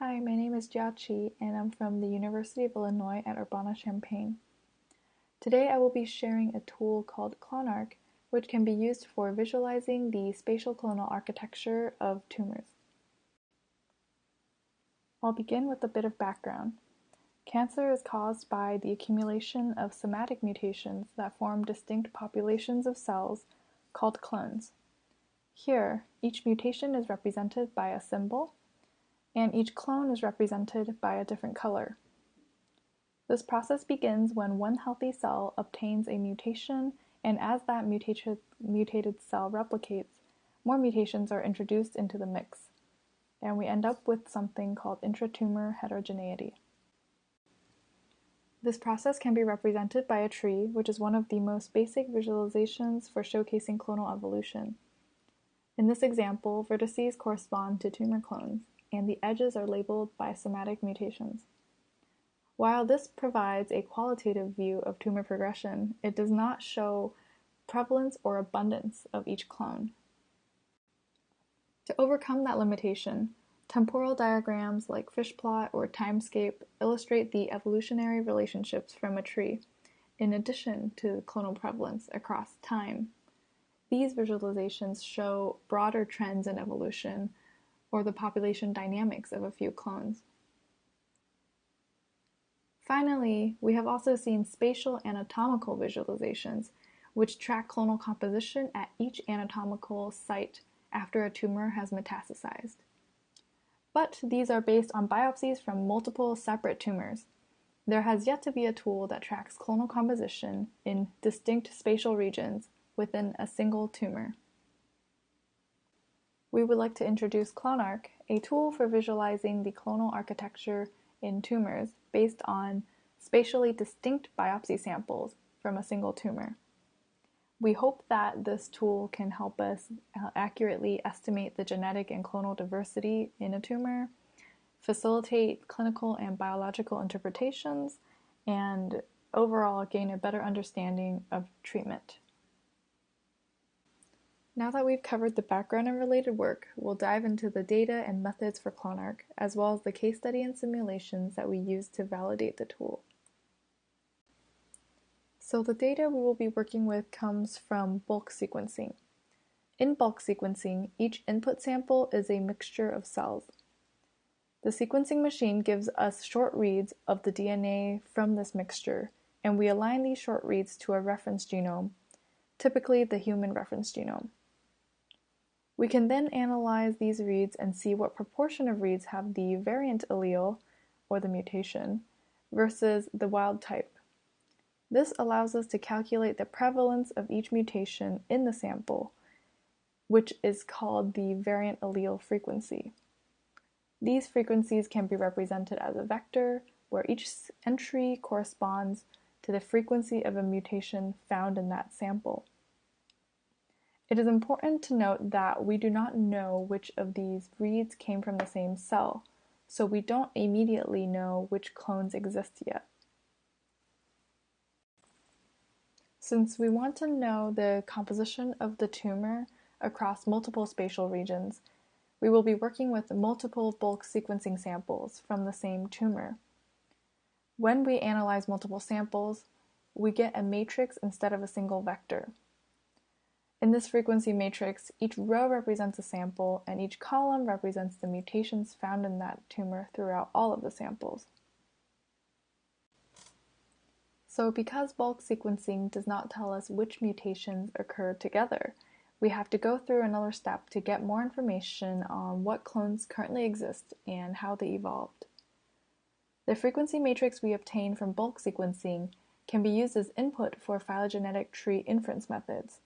Hi, my name is Jiaqi, and I'm from the University of Illinois at Urbana-Champaign. Today I will be sharing a tool called ClonArch, which can be used for visualizing the spatial clonal architecture of tumors. I'll begin with a bit of background. Cancer is caused by the accumulation of somatic mutations that form distinct populations of cells called clones. Here, each mutation is represented by a symbol, and each clone is represented by a different color. This process begins when one healthy cell obtains a mutation, and as that mutated cell replicates, more mutations are introduced into the mix, and we end up with something called intratumor heterogeneity. This process can be represented by a tree, which is one of the most basic visualizations for showcasing clonal evolution. In this example, vertices correspond to tumor clones, and the edges are labeled by somatic mutations. While this provides a qualitative view of tumor progression, it does not show prevalence or abundance of each clone. To overcome that limitation, temporal diagrams like fish plot or timescape illustrate the evolutionary relationships from a tree, in addition to clonal prevalence across time. These visualizations show broader trends in evolution or the population dynamics of a few clones. Finally, we have also seen spatial anatomical visualizations, which track clonal composition at each anatomical site after a tumor has metastasized. But these are based on biopsies from multiple separate tumors. There has yet to be a tool that tracks clonal composition in distinct spatial regions within a single tumor. We would like to introduce ClonArch, a tool for visualizing the clonal architecture in tumors based on spatially distinct biopsy samples from a single tumor. We hope that this tool can help us accurately estimate the genetic and clonal diversity in a tumor, facilitate clinical and biological interpretations, and overall gain a better understanding of treatment. Now that we've covered the background and related work, we'll dive into the data and methods for ClonArch, as well as the case study and simulations that we use to validate the tool. So the data we will be working with comes from bulk sequencing. In bulk sequencing, each input sample is a mixture of cells. The sequencing machine gives us short reads of the DNA from this mixture, and we align these short reads to a reference genome, typically the human reference genome. We can then analyze these reads and see what proportion of reads have the variant allele, or the mutation, versus the wild type. This allows us to calculate the prevalence of each mutation in the sample, which is called the variant allele frequency. These frequencies can be represented as a vector, where each entry corresponds to the frequency of a mutation found in that sample. It is important to note that we do not know which of these reads came from the same cell, so we don't immediately know which clones exist yet. Since we want to know the composition of the tumor across multiple spatial regions, we will be working with multiple bulk sequencing samples from the same tumor. When we analyze multiple samples, we get a matrix instead of a single vector. In this frequency matrix, each row represents a sample, and each column represents the mutations found in that tumor throughout all of the samples. So because bulk sequencing does not tell us which mutations occur together, we have to go through another step to get more information on what clones currently exist and how they evolved. The frequency matrix we obtain from bulk sequencing can be used as input for phylogenetic tree inference methods.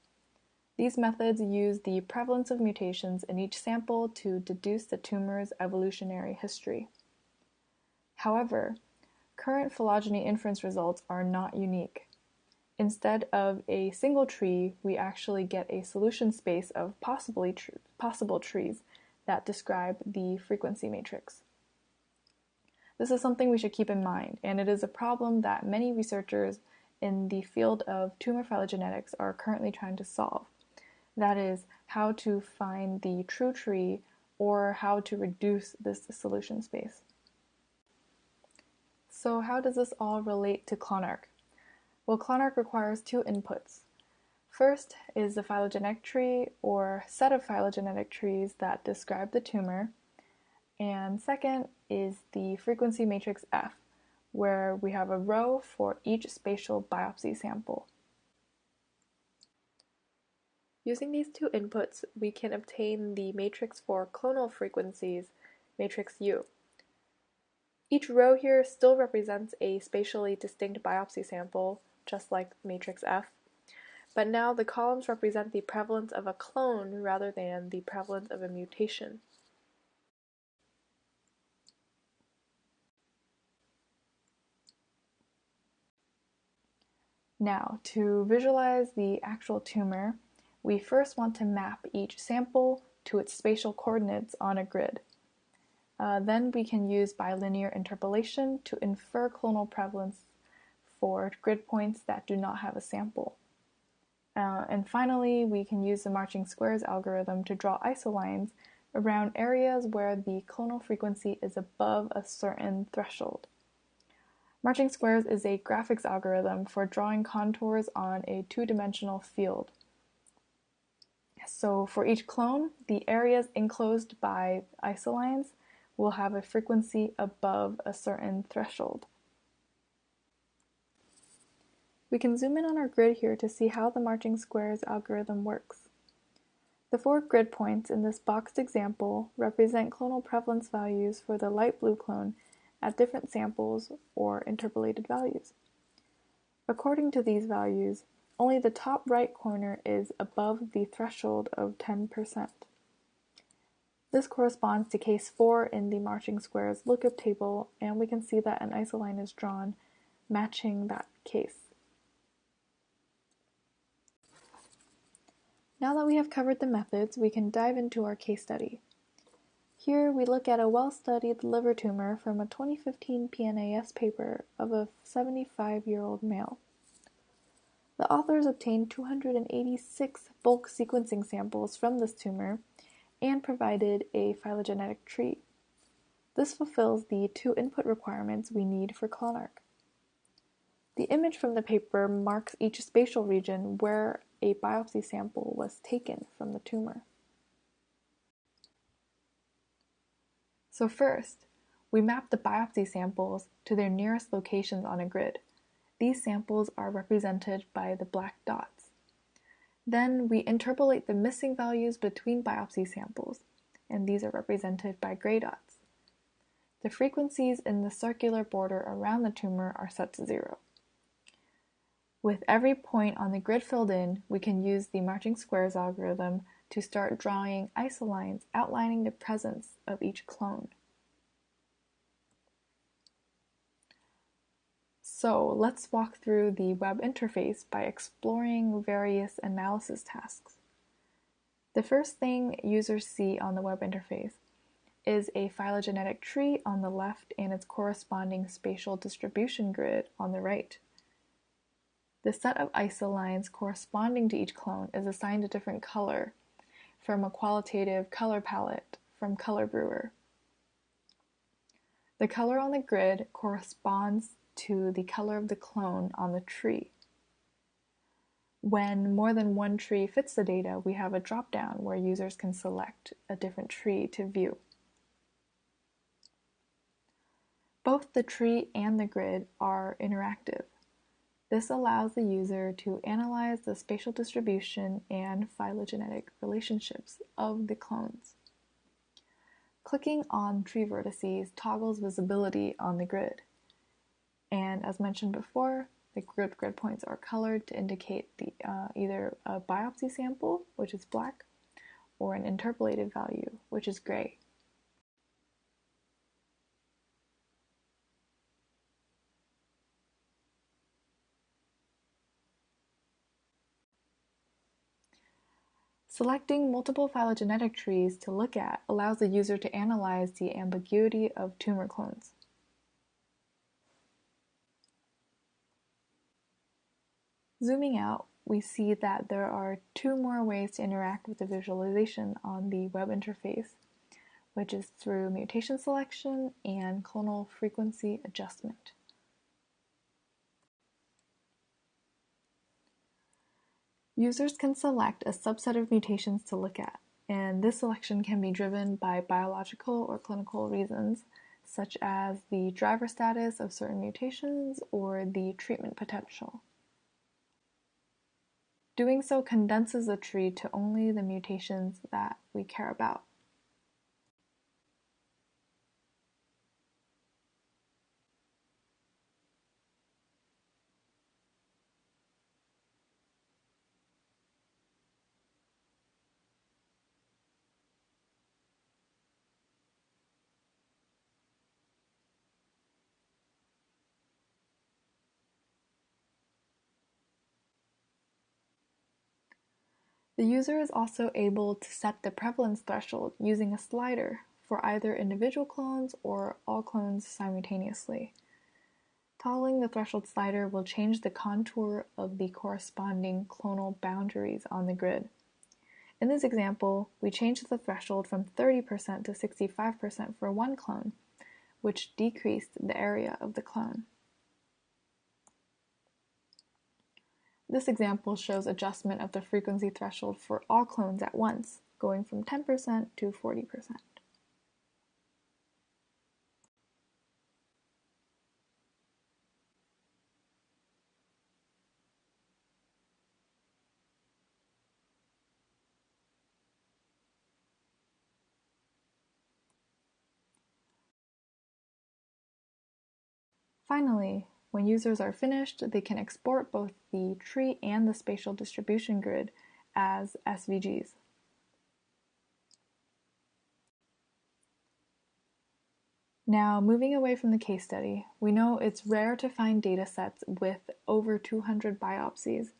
These methods use the prevalence of mutations in each sample to deduce the tumor's evolutionary history. However, current phylogeny inference results are not unique. Instead of a single tree, we actually get a solution space of possible trees that describe the frequency matrix. This is something we should keep in mind, and it is a problem that many researchers in the field of tumor phylogenetics are currently trying to solve. That is, how to find the true tree or how to reduce this solution space. So how does this all relate to ClonArch? Well, ClonArch requires two inputs. First is the phylogenetic tree or set of phylogenetic trees that describe the tumor, and second is the frequency matrix F, where we have a row for each spatial biopsy sample. Using these two inputs, we can obtain the matrix for clonal frequencies, matrix U. Each row here still represents a spatially distinct biopsy sample, just like matrix F, but now the columns represent the prevalence of a clone rather than the prevalence of a mutation. Now, to visualize the actual tumor, we first want to map each sample to its spatial coordinates on a grid. Then we can use bilinear interpolation to infer clonal prevalence for grid points that do not have a sample. And finally, we can use the marching squares algorithm to draw isolines around areas where the clonal frequency is above a certain threshold. Marching squares is a graphics algorithm for drawing contours on a two-dimensional field. So for each clone, the areas enclosed by isolines will have a frequency above a certain threshold. We can zoom in on our grid here to see how the marching squares algorithm works. The 4 grid points in this boxed example represent clonal prevalence values for the light blue clone at different samples or interpolated values. According to these values, only the top right corner is above the threshold of 10%. This corresponds to case 4 in the marching squares lookup table, and we can see that an isoline is drawn matching that case. Now that we have covered the methods, we can dive into our case study. Here we look at a well-studied liver tumor from a 2015 PNAS paper of a 75-year-old male. The authors obtained 286 bulk sequencing samples from this tumor and provided a phylogenetic tree. This fulfills the 2 input requirements we need for ClonArch. The image from the paper marks each spatial region where a biopsy sample was taken from the tumor. So first, we map the biopsy samples to their nearest locations on a grid. These samples are represented by the black dots. Then we interpolate the missing values between biopsy samples, and these are represented by gray dots. The frequencies in the circular border around the tumor are set to 0. With every point on the grid filled in, we can use the marching squares algorithm to start drawing isolines outlining the presence of each clone. So let's walk through the web interface by exploring various analysis tasks. The first thing users see on the web interface is a phylogenetic tree on the left and its corresponding spatial distribution grid on the right. The set of isolines corresponding to each clone is assigned a different color from a qualitative color palette from Color Brewer. The color on the grid corresponds to the color of the clone on the tree. When more than one tree fits the data, we have a drop-down where users can select a different tree to view. Both the tree and the grid are interactive. This allows the user to analyze the spatial distribution and phylogenetic relationships of the clones. Clicking on tree vertices toggles visibility on the grid. And as mentioned before, the grid points are colored to indicate either a biopsy sample, which is black, or an interpolated value, which is gray. Selecting multiple phylogenetic trees to look at allows the user to analyze the ambiguity of tumor clones. Zooming out, we see that there are 2 more ways to interact with the visualization on the web interface. which is through mutation selection and clonal frequency adjustment. Users can select a subset of mutations to look at, and this selection can be driven by biological or clinical reasons, such as the driver status of certain mutations or the treatment potential. Doing so condenses the tree to only the mutations that we care about. The user is also able to set the prevalence threshold using a slider for either individual clones or all clones simultaneously. Toggling the threshold slider will change the contour of the corresponding clonal boundaries on the grid. In this example, we changed the threshold from 30% to 65% for one clone, which decreased the area of the clone. This example shows adjustment of the frequency threshold for all clones at once, going from 10% to 40%. Finally, when users are finished, they can export both the tree and the spatial distribution grid as SVGs. Now, moving away from the case study, we know it's rare to find datasets with over 200 biopsies,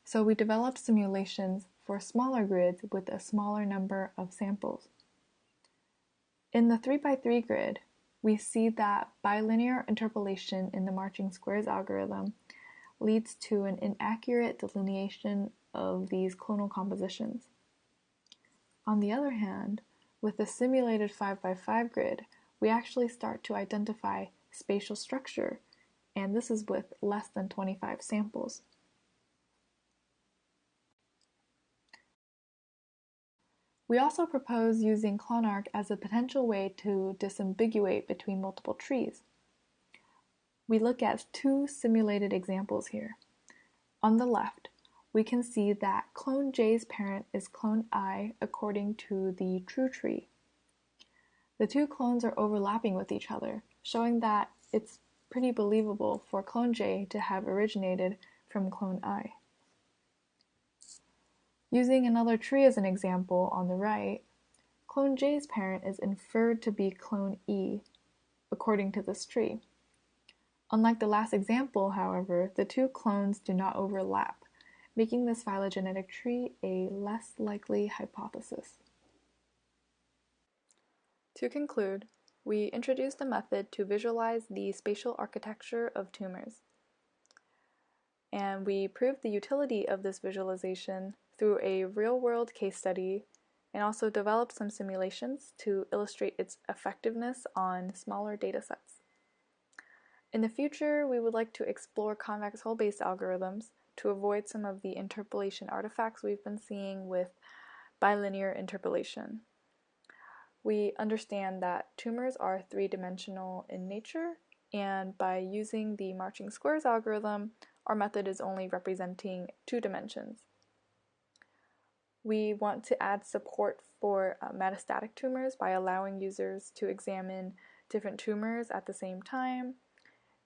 so we developed simulations for smaller grids with a smaller number of samples. In the 3x3 grid, we see that bilinear interpolation in the marching squares algorithm leads to an inaccurate delineation of these clonal compositions. On the other hand, with the simulated 5x5 grid, we actually start to identify spatial structure, and this is with less than 25 samples. We also propose using ClonArch as a potential way to disambiguate between multiple trees. We look at two simulated examples here. On the left, we can see that clone J's parent is clone I according to the true tree. The two clones are overlapping with each other, showing that it's pretty believable for clone J to have originated from clone I. Using another tree as an example on the right, clone J's parent is inferred to be clone E, according to this tree. Unlike the last example, however, the two clones do not overlap, making this phylogenetic tree a less likely hypothesis. To conclude, we introduced a method to visualize the spatial architecture of tumors. And we proved the utility of this visualization through a real-world case study and also developed some simulations to illustrate its effectiveness on smaller datasets. In the future, we would like to explore convex hull-based algorithms to avoid some of the interpolation artifacts we've been seeing with bilinear interpolation. We understand that tumors are three-dimensional in nature, and by using the marching squares algorithm, our method is only representing 2 dimensions. We want to add support for metastatic tumors by allowing users to examine different tumors at the same time,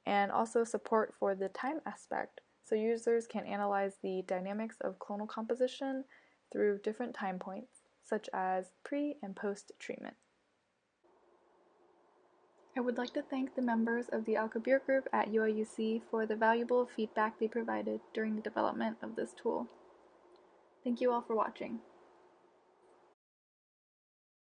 and also support for the time aspect, so users can analyze the dynamics of clonal composition through different time points, such as pre- and post-treatment. I would like to thank the members of the Al-Kabir group at UIUC for the valuable feedback they provided during the development of this tool. Thank you all for watching.